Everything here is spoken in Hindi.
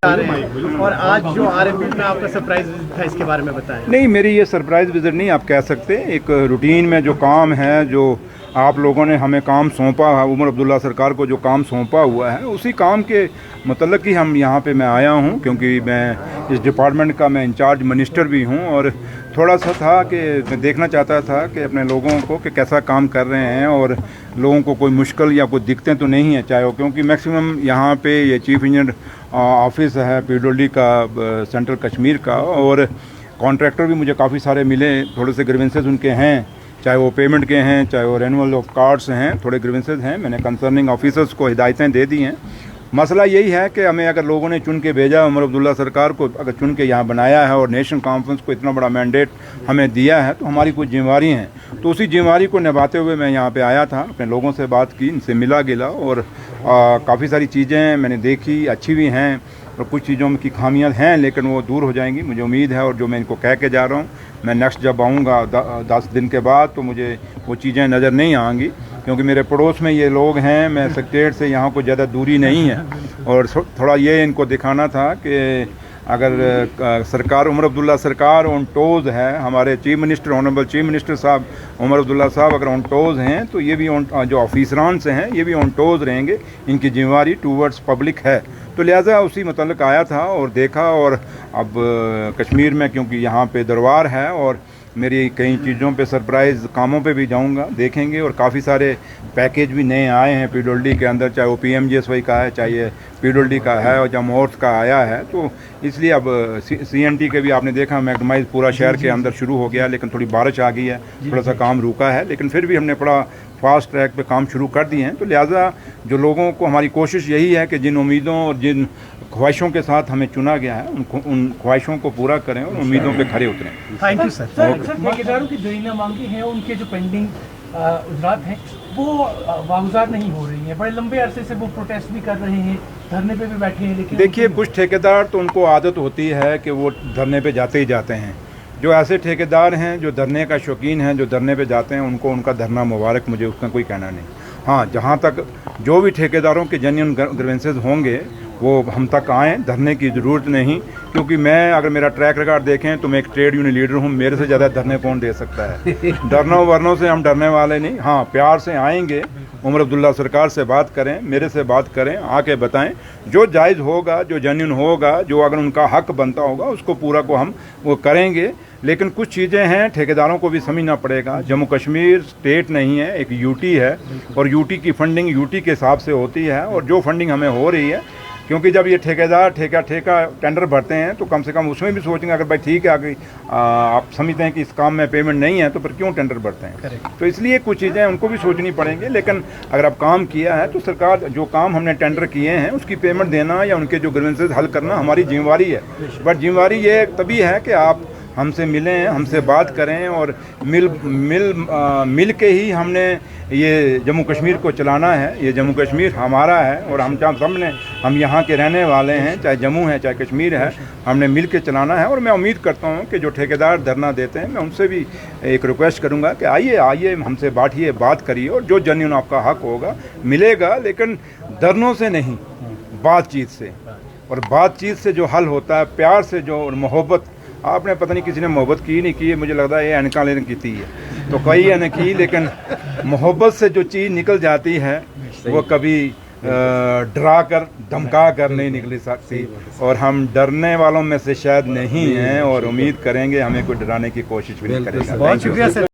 आ रहे हैं और आज जो आरएमपी में आपका सरप्राइज विजिट था, इसके बारे में बताएं। नहीं, मेरी ये सरप्राइज़ विज़िट नहीं आप कह सकते। एक रूटीन में जो काम है, जो आप लोगों ने हमें काम सौंपा है, उमर अब्दुल्ला सरकार को जो काम सौंपा हुआ है, उसी काम के मतलब कि हम यहाँ पे मैं आया हूँ, क्योंकि मैं इस डिपार्टमेंट का मैं इंचार्ज मिनिस्टर भी हूँ। और थोड़ा सा था कि मैं देखना चाहता था कि अपने लोगों को कि कैसा काम कर रहे हैं और लोगों को कोई मुश्किल या कोई दिक्कतें तो नहीं है, चाहे वो, क्योंकि मैक्सिमम यहाँ पे ये चीफ इंजीनियर ऑफिस है पीडब्ल्यूडी का सेंट्रल कश्मीर का, और कॉन्ट्रैक्टर भी मुझे काफ़ी सारे मिले। थोड़े से ग्रीवेंसेस उनके हैं, चाहे वो पेमेंट के हैं, चाहे वो रेनुअल ऑफ कार्ड्स हैं, थोड़े ग्रीवेंसेस हैं। मैंने कंसर्निंग ऑफिसर्स को हिदायतें दे दी हैं। मसला यही है कि हमें अगर लोगों ने चुन के भेजा, उमर अब्दुल्ला सरकार को अगर चुन के यहाँ बनाया है और नेशनल कॉन्फ्रेंस को इतना बड़ा मैंडेट हमें दिया है, तो हमारी कुछ जिम्मेवारी हैं। तो उसी जिम्मेवारी को निभाते हुए मैं यहाँ पे आया था, अपने लोगों से बात की, इनसे मिला गिला, और काफ़ी सारी चीज़ें मैंने देखी, अच्छी भी हैं और कुछ चीज़ों की खामियां हैं, लेकिन वो दूर हो जाएंगी, मुझे उम्मीद है। और जो मैं इनको कह के जा रहा हूँ, मैं नेक्स्ट जब आऊँगा 10 दिन के बाद, तो मुझे वो चीज़ें नज़र नहीं आएंगी, क्योंकि मेरे पड़ोस में ये लोग हैं। मैं सेक्रेटरीट से यहाँ को ज़्यादा दूरी नहीं है, और थोड़ा ये इनको दिखाना था कि अगर सरकार, उमर अब्दुल्ला सरकार ऑन टोज़ है, हमारे chief minister, honourable chief minister साहब उमर अब्दुल्ला साहब अगर ऑन टोज़ हैं, तो ये भी जो ऑफिसरान से हैं, ये भी ऑन टोज़ रहेंगे। इनकी जिम्मेवारी टूवर्ड्स पब्लिक है, तो लिहाजा उसी मतलब आया था और देखा। और अब कश्मीर में, क्योंकि यहाँ पे दरबार है, और मेरी कई चीज़ों पे सरप्राइज़ कामों पे भी जाऊंगा, देखेंगे। और काफ़ी सारे पैकेज भी नए आए हैं पीडब्ल्यूडी के अंदर, चाहे वो पीएमजीएसवाई का है, चाहे पीडब्ल्यूडी का है, और जब मोर्स का आया है। तो इसलिए अब सीएनटी के भी आपने देखा मैगमाइज पूरा शहर के अंदर शुरू हो गया, लेकिन थोड़ी बारिश आ गई है, थोड़ा सा काम रुका है, लेकिन फिर भी हमने बड़ा फास्ट ट्रैक पे काम शुरू कर दिए हैं। तो लिहाजा जो लोगों को, हमारी कोशिश यही है कि जिन उम्मीदों और जिन ख्वाहिशों के साथ हमें चुना गया है, उन ख्वाहिशों को पूरा करें और उम्मीदों पे खरे उतरें। Thank you sir. ठेकेदारों की दरीना मांगी हैं, उनके जो पेंडिंग उजरात हैं वो वागुजार नहीं हो रही हैं। बड़े लंबे अरसे से वो प्रोटेस्ट भी कर रहे हैं, धरने पे भी बैठे हैं, लेकिन देखिए, कुछ ठेकेदार तो उनको आदत होती है कि वो धरने पे जाते ही जाते हैं। जो ऐसे ठेकेदार हैं जो धरने का शौकीन हैं, जो धरने पे जाते हैं, उनको उनका धरना मुबारक, मुझे उसका कोई कहना नहीं। हाँ, जहाँ तक जो भी ठेकेदारों के जेन्युइन ग्रीवेंसेस होंगे वो हम तक आएँ, धरने की ज़रूरत नहीं। क्योंकि मैं, अगर मेरा ट्रैक रिकॉर्ड देखें तो मैं एक ट्रेड यूनियन लीडर हूँ, मेरे से ज़्यादा धरने कौन दे सकता है। धरनों वरनों से हम डरने वाले नहीं। हाँ, प्यार से आएंगे, उमर अब्दुल्ला सरकार से बात करें, मेरे से बात करें, आके बताएं जो जायज़ होगा, जो जेन्युइन होगा, जो अगर उनका हक बनता होगा, उसको पूरा को हम वो करेंगे। लेकिन कुछ चीज़ें हैं ठेकेदारों को भी समझना पड़ेगा। जम्मू कश्मीर स्टेट नहीं है, एक यूटी है, और यूटी की फंडिंग यूटी के हिसाब से होती है। और जो फंडिंग हमें हो रही है, क्योंकि जब ये ठेकेदार ठेका टेंडर भरते हैं, तो कम से कम उसमें भी सोचेंगे, अगर भाई ठीक है, अगर आप समझते हैं कि इस काम में पेमेंट नहीं है, तो फिर क्यों टेंडर भरते हैं। तो इसलिए कुछ चीज़ें उनको भी सोचनी पड़ेंगी। लेकिन अगर आप काम किया है, तो सरकार, जो काम हमने टेंडर किए हैं उसकी पेमेंट देना या उनके जो ग्रीवेंसेस हल करना हमारी जिम्मेवारी है। बट जिम्मेवारी ये तभी है कि आप हमसे मिलें, हमसे बात करें, और मिल के ही हमने ये जम्मू कश्मीर को चलाना है। ये जम्मू कश्मीर हमारा है, और हम यहाँ के रहने वाले हैं, चाहे जम्मू है चाहे कश्मीर है, हमने मिल के चलाना है। और मैं उम्मीद करता हूँ कि जो ठेकेदार धरना देते हैं, मैं उनसे भी एक रिक्वेस्ट करूँगा कि आइए हमसे बैठिए, बात करिए, और जो जेन्युइन आपका हक होगा मिलेगा, लेकिन धरनों से नहीं, बातचीत से। और बातचीत से जो हल होता है, प्यार से, जो मोहब्बत, आपने पता नहीं किसी ने मोहब्बत की नहीं की है, मुझे लगता है ये अनका लेने की है, तो कई ने की, लेकिन मोहब्बत से जो चीज़ निकल जाती है वो कभी डरा कर, धमका कर नहीं निकल सकती। और हम डरने वालों में से शायद नहीं हैं, और उम्मीद करेंगे हमें कोई डराने की कोशिश भी नहीं करेगा। बहुत शुक्रिया सर।